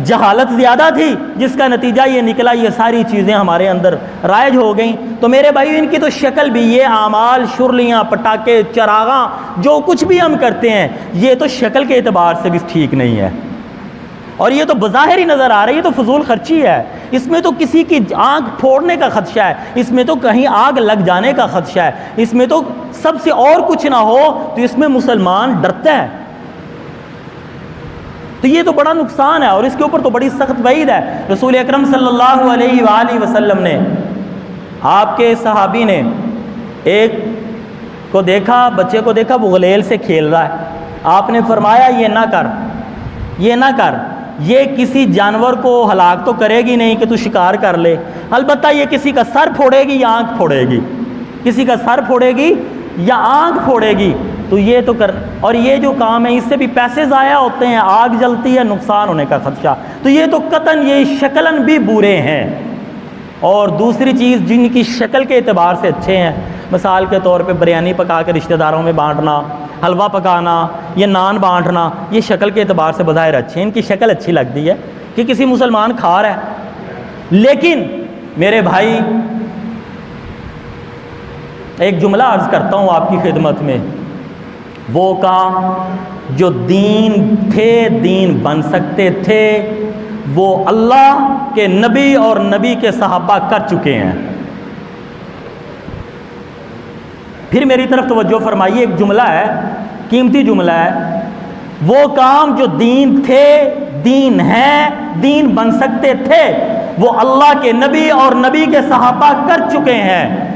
جہالت زیادہ تھی، جس کا نتیجہ یہ نکلا یہ ساری چیزیں ہمارے اندر رائج ہو گئیں۔ تو میرے بھائی ان کی تو شکل بھی، یہ اعمال، شرلیاں، پٹاخے، چراغاں، جو کچھ بھی ہم کرتے ہیں یہ تو شکل کے اعتبار سے بھی ٹھیک نہیں ہے، اور یہ تو بظاہر ہی نظر آ رہا ہے، یہ تو فضول خرچی ہے، اس میں تو کسی کی آنکھ پھوڑنے کا خدشہ ہے، اس میں تو کہیں آگ لگ جانے کا خدشہ ہے، اس میں تو سب سے اور کچھ نہ ہو تو اس میں مسلمان ڈرتا ہے۔ تو یہ تو بڑا نقصان ہے، اور اس کے اوپر تو بڑی سخت وعید ہے۔ رسول اکرم صلی اللہ علیہ وآلہ وسلم نے، آپ کے صحابی نے ایک کو دیکھا، بچے کو دیکھا وہ غلیل سے کھیل رہا ہے، آپ نے فرمایا یہ نہ کر، یہ نہ کر، یہ کسی جانور کو ہلاک تو کرے گی نہیں کہ تو شکار کر لے، البتہ یہ کسی کا سر پھوڑے گی یا آنکھ پھوڑے گی، کسی کا سر پھوڑے گی یا آنکھ پھوڑے گی، تو یہ تو کر، اور یہ جو کام ہے اس سے بھی پیسے ضائع ہوتے ہیں، آگ جلتی ہے، نقصان ہونے کا خدشہ، تو یہ تو قطعاً یہ شکلاً بھی برے ہیں۔ اور دوسری چیز جن کی شکل کے اعتبار سے اچھے ہیں، مثال کے طور پہ بریانی پکا کے رشتہ داروں میں بانٹنا، حلوہ پکانا، یہ نان بانٹنا، یہ شکل کے اعتبار سے بظاہر اچھے ہیں، ان کی شکل اچھی لگتی ہے کہ کسی مسلمان کھا رہا ہے۔ لیکن میرے بھائی ایک جملہ عرض کرتا ہوں آپ کی خدمت میں، وہ کام جو دین تھے، دین بن سکتے تھے، وہ اللہ کے نبی اور نبی کے صحابہ کر چکے ہیں۔ پھر میری طرف توجہ فرمائیے، ایک جملہ ہے، قیمتی جملہ ہے، وہ کام جو دین تھے، دین ہیں، دین بن سکتے تھے، وہ اللہ کے نبی اور نبی کے صحابہ کر چکے ہیں۔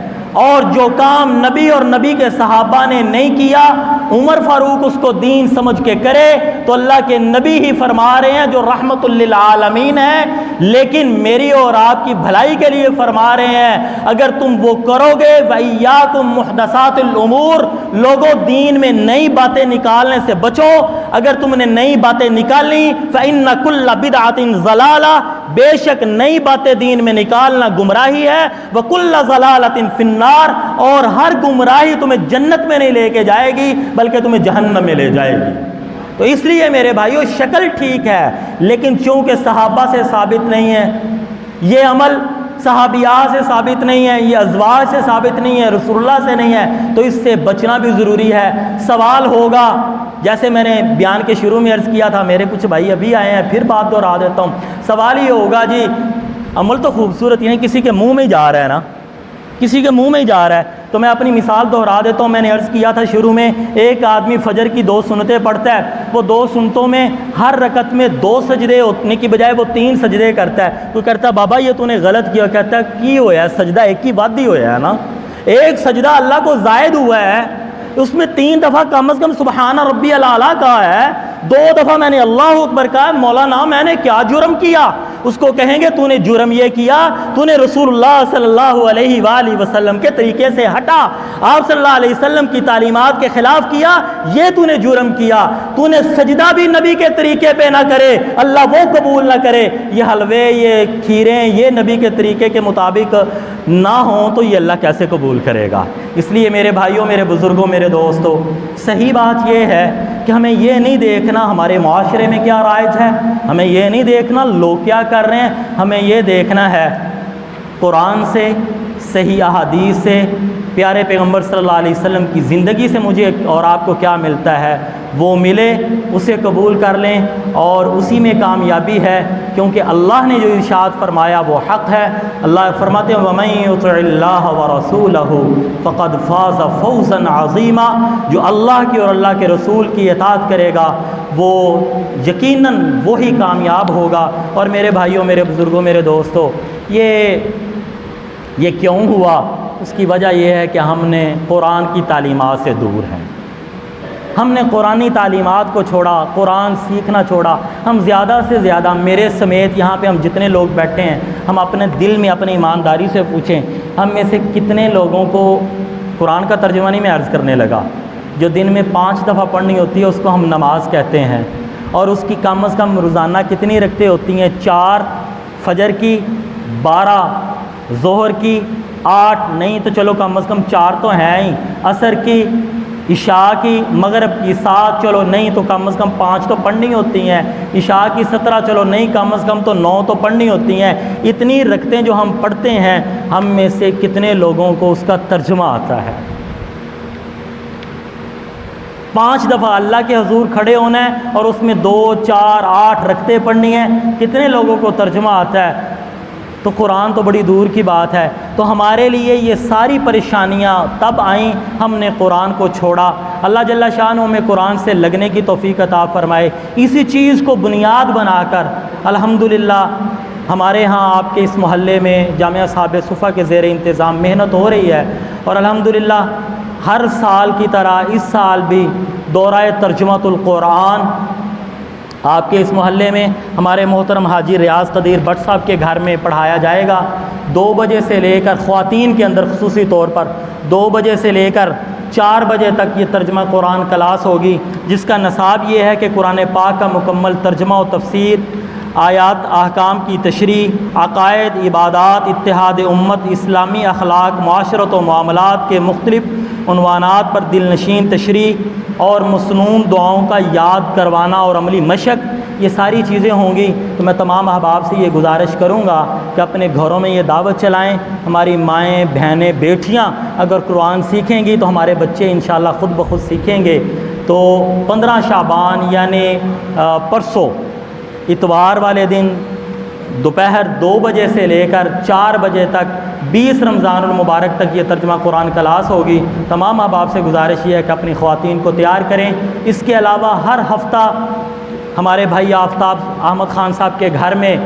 اور جو کام نبی اور نبی کے صحابہ نے نہیں کیا عمر فاروق اس کو دین سمجھ کے کرے تو اللہ کے نبی ہی فرما رہے ہیں جو رحمت للعالمین ہیں، لیکن میری اور آپ کی بھلائی کے لیے فرما رہے ہیں اگر تم وہ کرو گے وَإِيَّاكُمْ مُحْدَثَاتِ الْأُمُورِ، لوگوں دین میں نئی باتیں نکالنے سے بچو، اگر تم نے نئی باتیں نکالی فَإِنَّ كُلَّ بِدْعَةٍ ضَلَالَةٍ، بے شک نئی باتیں دین میں نکالنا گمراہی ہے، وَكُلَّ ضَلَالَةٍ فِي النَّارِ، اور ہر گمراہی تمہیں جنت میں نہیں لے کے جائے گی بلکہ تمہیں جہنم میں لے جائے گی۔ تو اس لیے میرے بھائیو شکل ٹھیک ہے لیکن چونکہ صحابہ سے ثابت نہیں ہے، یہ عمل صحابیات سے ثابت نہیں ہے، یہ ازواج سے ثابت نہیں ہے، رسول اللہ سے نہیں ہے، تو اس سے بچنا بھی ضروری ہے۔ سوال ہوگا جیسے میں نے بیان کے شروع میں عرض کیا تھا، میرے کچھ بھائی ابھی آئے ہیں پھر بات دہرا دیتا ہوں، سوال یہ ہوگا جی عمل تو خوبصورت ہی نہیں، کسی کے منہ میں جا رہا ہے نا، کسی کے منہ میں ہی جا رہا ہے۔ تو میں اپنی مثال دہرا دیتا ہوں، میں نے عرض کیا تھا شروع میں، ایک آدمی فجر کی 2 سنتیں پڑھتا ہے، وہ 2 سنتوں میں ہر رکعت میں 2 سجدے ہونے کی بجائے وہ 3 سجدے کرتا ہے۔ کوئی کہتا ہے بابا یہ تو نے غلط کیا، کہتا ہے کی ہوا ہے سجدہ ایک ہی بات ہی ہوا ہے نا، ایک سجدہ اللہ کو زائد ہوا ہے، اس میں 3 دفعہ کم از کم سبحان ربی الاعلیٰ کہا ہے، 2 دفعہ میں نے اللہ اکبر کہا، مولانا میں نے کیا جرم کیا؟ اس کو کہیں گے تو نے جرم یہ کیا تو نے رسول اللہ صلی اللہ علیہ وآلہ وسلم کے طریقے سے ہٹا، آپ صلی اللہ علیہ وسلم کی تعلیمات کے خلاف کیا، یہ تو نے جرم کیا، تو نے سجدہ بھی نبی کے طریقے پہ نہ کرے اللہ وہ قبول نہ کرے، یہ حلوے یہ کھیریں یہ نبی کے طریقے کے مطابق نہ ہوں تو یہ اللہ کیسے قبول کرے گا؟ اس لیے میرے بھائیوں میرے بزرگوں میرے دوستوں صحیح بات یہ ہے کہ ہمیں یہ نہیں دیکھنا ہمارے معاشرے میں کیا رائج ہے، ہمیں یہ نہیں دیکھنا لوگ کیا کر رہے ہیں، ہمیں یہ دیکھنا ہے قرآن سے صحیح احادیث سے پیارے پیغمبر صلی اللہ علیہ وسلم کی زندگی سے مجھے اور آپ کو کیا ملتا ہے وہ ملے، اسے قبول کر لیں اور اسی میں کامیابی ہے، کیونکہ اللہ نے جو ارشاد فرمایا وہ حق ہے۔ اللہ فرماتے ہیں وَمَن يُطِعِ اللَّهَ وَرَسُولَهُ فَقَدْ فَازَ فَوْزًا عَظِيمًا، جو اللہ کی اور اللہ کے رسول کی اطاعت کرے گا وہ یقیناً وہی کامیاب ہوگا۔ اور میرے بھائیوں میرے بزرگوں میرے دوستوں یہ کیوں ہوا؟ اس کی وجہ یہ ہے کہ ہم نے قرآن کی تعلیمات سے دور ہیں، ہم نے قرآنی تعلیمات کو چھوڑا، قرآن سیکھنا چھوڑا۔ ہم زیادہ سے زیادہ میرے سمیت یہاں پہ ہم جتنے لوگ بیٹھے ہیں ہم اپنے دل میں اپنی ایمانداری سے پوچھیں ہم میں سے کتنے لوگوں کو قرآن کا ترجمہ نہیں میں عرض کرنے لگا، جو دن میں 5 دفعہ پڑھنی ہوتی ہے اس کو ہم نماز کہتے ہیں، اور اس کی کم از کم روزانہ کتنی رکھتے ہوتی ہیں؟ 4 فجر کی، 12 ظہر کی، 8 نہیں تو چلو کم از کم 4 تو ہیں ہی، عصر کی، عشاء کی، مغرب کی 7 چلو نہیں تو کم از کم 5 تو پڑھنی ہوتی ہیں، عشاء کی 17 چلو نہیں کم از کم تو 9 تو پڑھنی ہوتی ہیں۔ اتنی رکعتیں جو ہم پڑھتے ہیں ہم میں سے کتنے لوگوں کو اس کا ترجمہ آتا ہے؟ 5 دفعہ اللہ کے حضور کھڑے ہونا ہے اور اس میں 2 4 8 رکعتیں پڑھنی ہیں، کتنے لوگوں کو ترجمہ آتا ہے؟ تو قرآن تو بڑی دور کی بات ہے۔ تو ہمارے لیے یہ ساری پریشانیاں تب آئیں ہم نے قرآن کو چھوڑا۔ اللہ جل شانہ میں قرآن سے لگنے کی توفیق عطا فرمائے۔ اسی چیز کو بنیاد بنا کر الحمدللہ ہمارے ہاں آپ کے اس محلے میں جامعہ اصحاب صفا کے زیر انتظام محنت ہو رہی ہے، اور الحمدللہ ہر سال کی طرح اس سال بھی دورہ ترجمۃ القرآن آپ کے اس محلے میں ہمارے محترم حاجی ریاض قدیر بٹ صاحب کے گھر میں پڑھایا جائے گا۔ 2 بجے سے لے کر خواتین کے اندر خصوصی طور پر 2 بجے سے لے کر 4 بجے تک یہ ترجمہ قرآن کلاس ہوگی، جس کا نصاب یہ ہے کہ قرآن پاک کا مکمل ترجمہ و تفسیر، آیات احکام کی تشریح، عقائد، عبادات، اتحاد امت، اسلامی اخلاق، معاشرت و معاملات کے مختلف عنوانات پر دل نشین تشریح اور مسنون دعاؤں کا یاد کروانا اور عملی مشق، یہ ساری چیزیں ہوں گی۔ تو میں تمام احباب سے یہ گزارش کروں گا کہ اپنے گھروں میں یہ دعوت چلائیں۔ ہماری مائیں بہنیں بیٹیاں اگر قرآن سیکھیں گی تو ہمارے بچے انشاءاللہ خود بخود سیکھیں گے۔ تو 15 شعبان یعنی پرسوں اتوار والے دن دوپہر 2 بجے سے لے کر 4 بجے تک 20 رمضان المبارک تک یہ ترجمہ قرآن کلاس ہوگی۔ تمام احباب سے گزارش یہ ہے کہ اپنی خواتین کو تیار کریں۔ اس کے علاوہ ہر ہفتہ ہمارے بھائی آفتاب احمد خان صاحب کے گھر میں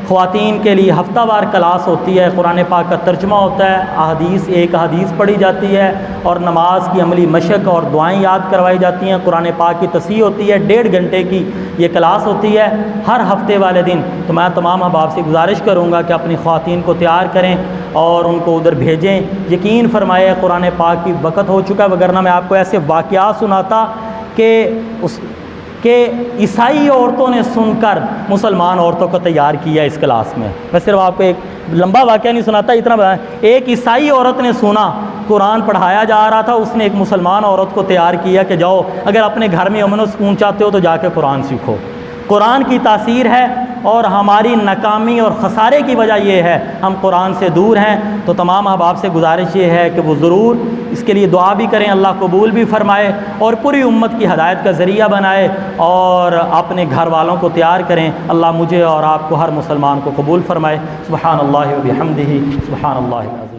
خواتین کے لیے ہفتہ وار کلاس ہوتی ہے، قرآن پاک کا ترجمہ ہوتا ہے، ایک حدیث پڑھی جاتی ہے اور نماز کی عملی مشق اور دعائیں یاد کروائی جاتی ہیں، قرآن پاک کی تصحیح ہوتی ہے، 1.5 گھنٹے کی یہ کلاس ہوتی ہے ہر ہفتے والے دن۔ تو میں تمام احباب سے گزارش کروں گا کہ اپنی خواتین کو تیار کریں اور ان کو ادھر بھیجیں۔ یقین فرمائے قرآن پاک کی وقت ہو چکا ہے، وگرنہ میں آپ کو ایسے واقعات سناتا کہ عیسائی عورتوں نے سن کر مسلمان عورتوں کو تیار کیا اس کلاس میں۔ میں صرف آپ کو ایک لمبا واقعہ نہیں سناتا، اتنا بتا، ایک عیسائی عورت نے سنا قرآن پڑھایا جا رہا تھا، اس نے ایک مسلمان عورت کو تیار کیا کہ جاؤ اگر اپنے گھر میں امن و سکون چاہتے ہو تو جا کے قرآن سیکھو۔ قرآن کی تاثیر ہے، اور ہماری ناکامی اور خسارے کی وجہ یہ ہے ہم قرآن سے دور ہیں۔ تو تمام احباب سے گزارش یہ ہے کہ وہ ضرور اس کے لیے دعا بھی کریں، اللہ قبول بھی فرمائے اور پوری امت کی ہدایت کا ذریعہ بنائے، اور اپنے گھر والوں کو تیار کریں۔ اللہ مجھے اور آپ کو ہر مسلمان کو قبول فرمائے۔ سبحان اللہ و بحمدہ، سبحان اللہ العظیم۔